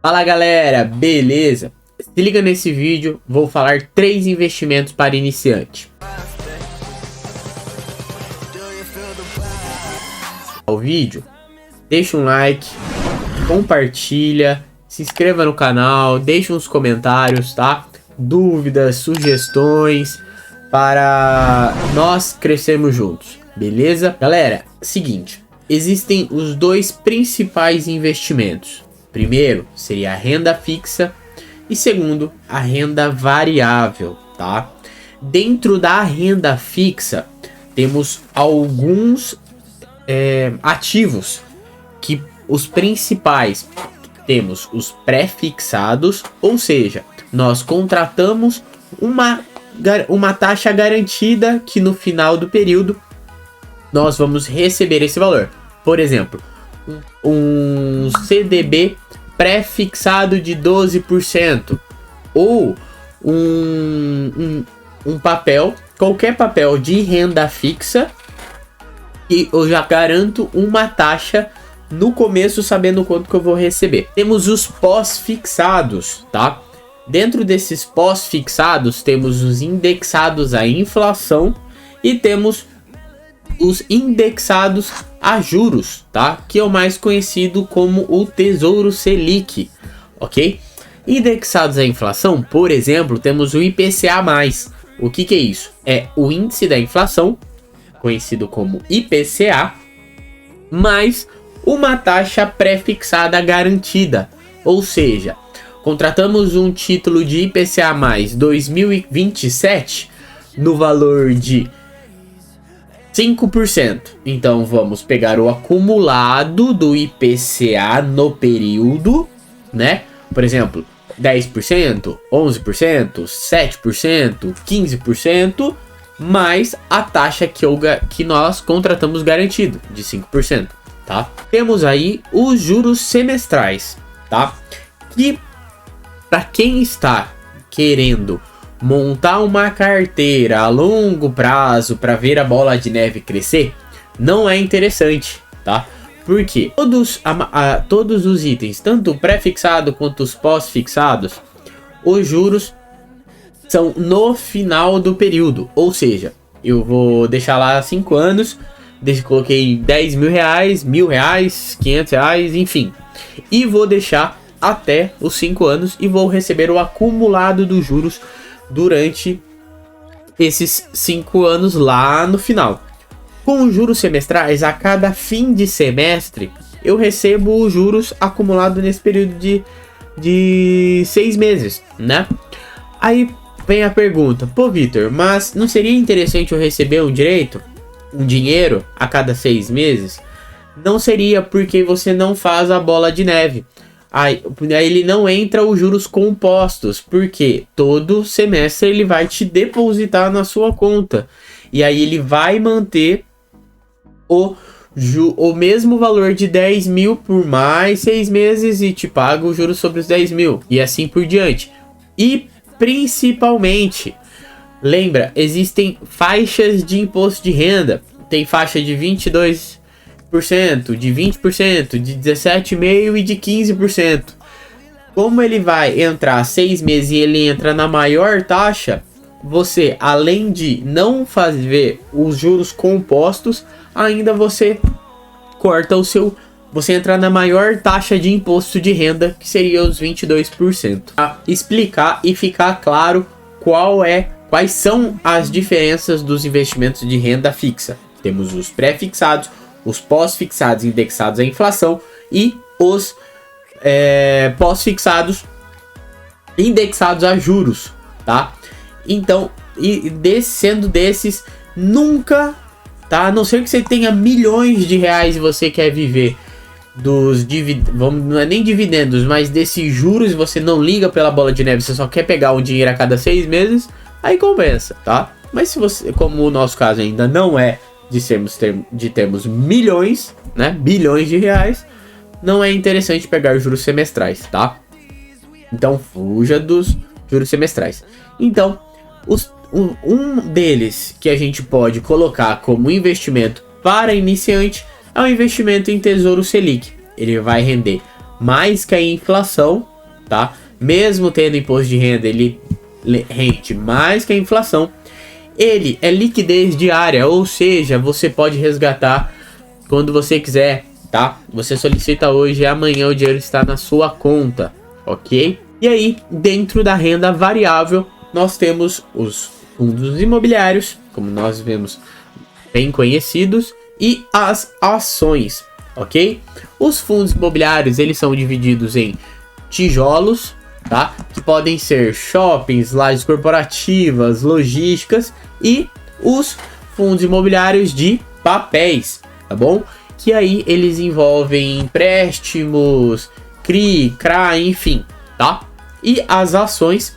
Fala galera, beleza? Se liga nesse vídeo, vou falar 3 investimentos para iniciante. O vídeo, deixa um like, compartilha, se inscreva no canal, deixa uns comentários, tá? Dúvidas, sugestões, para nós crescermos juntos, beleza? Galera, seguinte, existem os 2 principais investimentos. Primeiro seria a renda fixa e segundo, a renda variável, tá? Dentro da renda fixa, temos alguns ativos, que os principais, temos os pré-fixados, ou seja, nós contratamos uma taxa garantida que no final do período nós vamos receber esse valor. Por exemplo, um CDB pré-fixado de 12% ou um papel, qualquer papel de renda fixa, e eu já garanto uma taxa no começo sabendo quanto que eu vou receber. Temos os pós-fixados, tá? Dentro desses pós-fixados temos os indexados à inflação e temos os indexados a juros, tá? Que é o mais conhecido como o Tesouro Selic, ok? Indexados à inflação, por exemplo, temos o IPCA+. O que é isso? É o índice da inflação, conhecido como IPCA, mais uma taxa pré-fixada garantida. Ou seja, contratamos um título de IPCA+ 2027 no valor de 5%. Então vamos pegar o acumulado do IPCA no período, né? Por exemplo, 10%, 11%, 7%, 15%, mais a taxa que nós contratamos garantido, de 5%, tá? Temos aí os juros semestrais, tá? Que para quem está querendo montar uma carteira a longo prazo para ver a bola de neve crescer, não é interessante, tá? Porque todos os itens, tanto o pré-fixado quanto os pós-fixados, os juros são no final do período. Ou seja, eu vou deixar lá 5 anos, coloquei 10 mil reais, R$1.000, R$500, enfim, e vou deixar até os 5 anos e vou receber o acumulado dos juros durante esses 5 anos lá no final. Com os juros semestrais, a cada fim de semestre, eu recebo os juros acumulados nesse período de 6 meses, né? Aí vem a pergunta, pô Vitor, mas não seria interessante eu receber um dinheiro a cada 6 meses? Não seria, porque você não faz a bola de neve. Aí ele não entra os juros compostos, porque todo semestre ele vai te depositar na sua conta. E aí ele vai manter o mesmo valor de 10 mil por mais 6 meses e te paga os juros sobre os 10 mil. E assim por diante. E principalmente, lembra, existem faixas de imposto de renda. Tem faixa de 22%, de 20%, de 17,5% e de 15%. Como ele vai entrar 6 meses e ele entra na maior taxa, você, além de não fazer os juros compostos, ainda você corta você entra na maior taxa de imposto de renda, que seria os 22%. Para explicar e ficar claro quais são as diferenças dos investimentos de renda fixa. Temos os pré-fixados, os pós-fixados indexados à inflação e os pós-fixados indexados a juros, tá? Então, sendo desses, nunca, tá? A não ser que você tenha milhões de reais e você quer viver dos dividendos, não é nem dividendos, mas desses juros, você não liga pela bola de neve, você só quer pegar um dinheiro a cada 6 meses, aí compensa, tá? Mas se você, como o nosso caso ainda não é de termos milhões, né, bilhões de reais, não é interessante pegar os juros semestrais, tá? Então fuja dos juros semestrais. Então, um deles que a gente pode colocar como investimento para iniciante é o investimento em Tesouro Selic. Ele vai render mais que a inflação, tá? Mesmo tendo imposto de renda, ele rende mais que a inflação. Ele é liquidez diária, ou seja, você pode resgatar quando você quiser, tá? Você solicita hoje e amanhã o dinheiro está na sua conta, ok? E aí, dentro da renda variável, nós temos os fundos imobiliários, como nós vemos, bem conhecidos, e as ações, ok? Os fundos imobiliários, eles são divididos em tijolos, tá? Que podem ser shoppings, lajes corporativas, logísticas, e os fundos imobiliários de papéis, tá bom? Que aí eles envolvem empréstimos, CRI, CRA, enfim, tá? E as ações,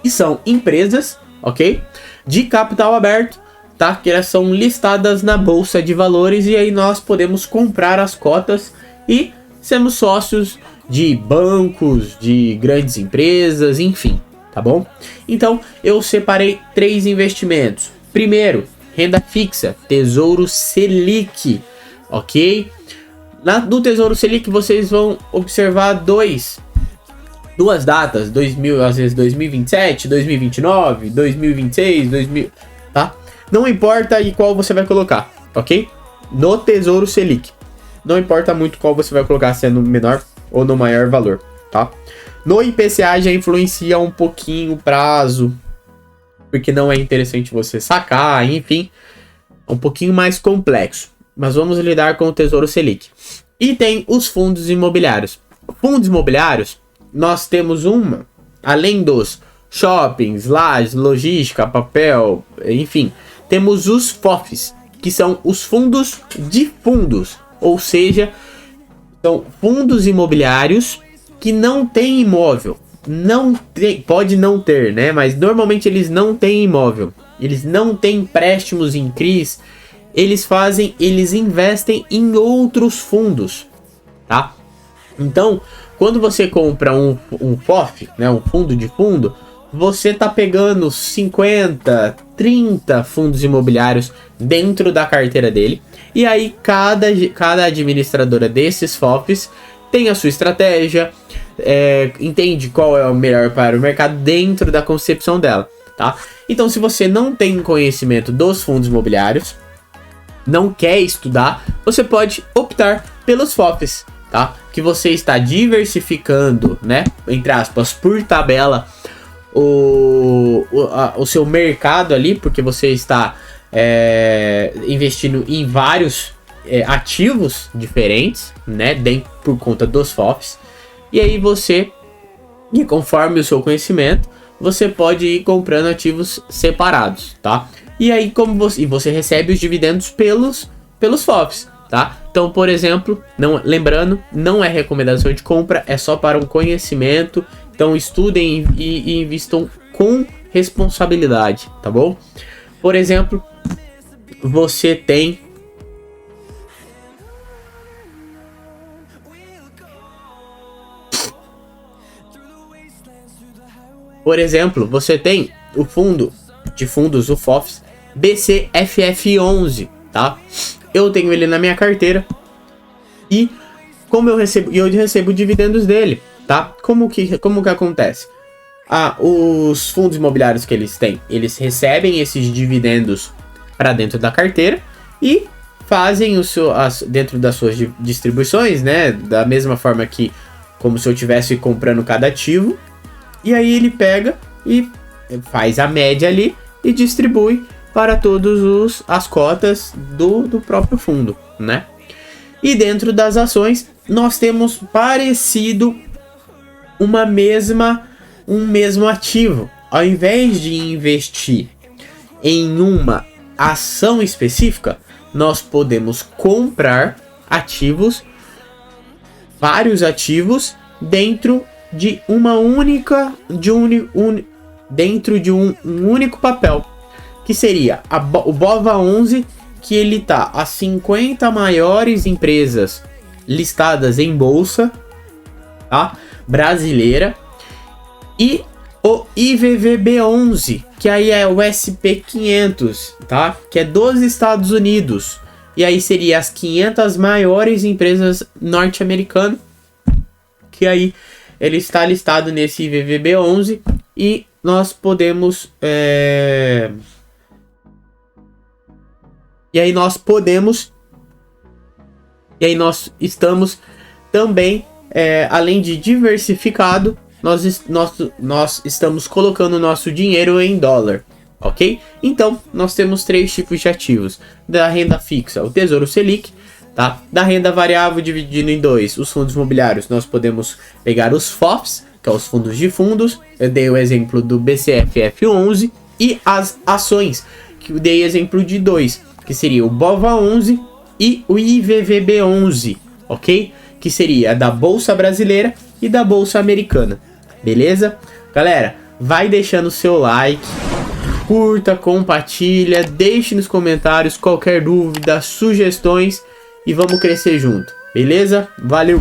que são empresas, ok? De capital aberto, tá? Que elas são listadas na bolsa de valores e aí nós podemos comprar as cotas e sermos sócios de bancos, de grandes empresas, enfim, tá bom? Então, eu separei 3 investimentos. Primeiro, renda fixa, Tesouro Selic, ok? No Tesouro Selic vocês vão observar duas datas, às vezes 2027, 2029, 2026, 2000, tá? Não importa aí qual você vai colocar, ok? No Tesouro Selic. Não importa muito qual você vai colocar, se é no menor ou no maior valor, tá? No IPCA já influencia um pouquinho o prazo, porque não é interessante você sacar, enfim. É um pouquinho mais complexo. Mas vamos lidar com o Tesouro Selic. E tem os fundos imobiliários. Fundos imobiliários, nós temos além dos shoppings, lajes, logística, papel, enfim, temos os FOFs, que são os fundos de fundos, ou seja, são fundos imobiliários que não têm imóvel. Pode não ter, né? Mas normalmente eles não têm imóvel. Eles não têm empréstimos em CRIs. Eles investem em outros fundos, tá? Então, quando você compra um FOF, né, um fundo de fundo, você tá pegando 50, 30 fundos imobiliários dentro da carteira dele. E aí cada administradora desses FOFs tem a sua estratégia, entende qual é o melhor para o mercado dentro da concepção dela, tá? Então, se você não tem conhecimento dos fundos imobiliários, não quer estudar, você pode optar pelos FOFs, tá? Que você está diversificando, né? Entre aspas, por tabela, o seu mercado ali, porque você está investindo em vários ativos diferentes, né? Por conta dos FOFs. E aí e conforme o seu conhecimento, você pode ir comprando ativos separados, tá? E aí você recebe os dividendos pelos FOFs, tá? Então, por exemplo, lembrando, não é recomendação de compra, é só para um conhecimento. Então, estudem e invistam com responsabilidade, tá bom? Por exemplo, você tem o fundo de fundos, o FOFs, BCFF11, tá? Eu tenho ele na minha carteira e eu recebo dividendos dele, tá? Como que acontece? Os fundos imobiliários que eles têm, eles recebem esses dividendos para dentro da carteira e fazem dentro das suas distribuições, né? Da mesma forma que como se eu estivesse comprando cada ativo. E aí ele pega e faz a média ali e distribui para todas as cotas do próprio fundo, né? E dentro das ações nós temos parecido um mesmo ativo. Ao invés de investir em uma ação específica, nós podemos comprar vários ativos dentro de um único papel, que seria o BOVA11, que ele tá as 50 maiores empresas listadas em bolsa, tá? Brasileira, e o IVVB11, que aí é o SP500, tá? Que é dos Estados Unidos. E aí seria as 500 maiores empresas norte-americanas, que aí ele está listado nesse IVVB11 e nós podemos... E aí nós estamos também, além de diversificado, nós estamos colocando o nosso dinheiro em dólar, ok? Então, nós temos 3 tipos de ativos. Da renda fixa, o Tesouro Selic, tá? Da renda variável, dividindo em 2, os fundos imobiliários, nós podemos pegar os FOFs, que é os fundos de fundos. Eu dei o exemplo do BCFF11, e as ações, que eu dei exemplo de 2, que seria o BOVA11 e o IVVB11, ok? Que seria da Bolsa Brasileira e da Bolsa Americana, beleza? Galera, vai deixando o seu like, curta, compartilha, deixe nos comentários qualquer dúvida, sugestões e vamos crescer junto, beleza? Valeu!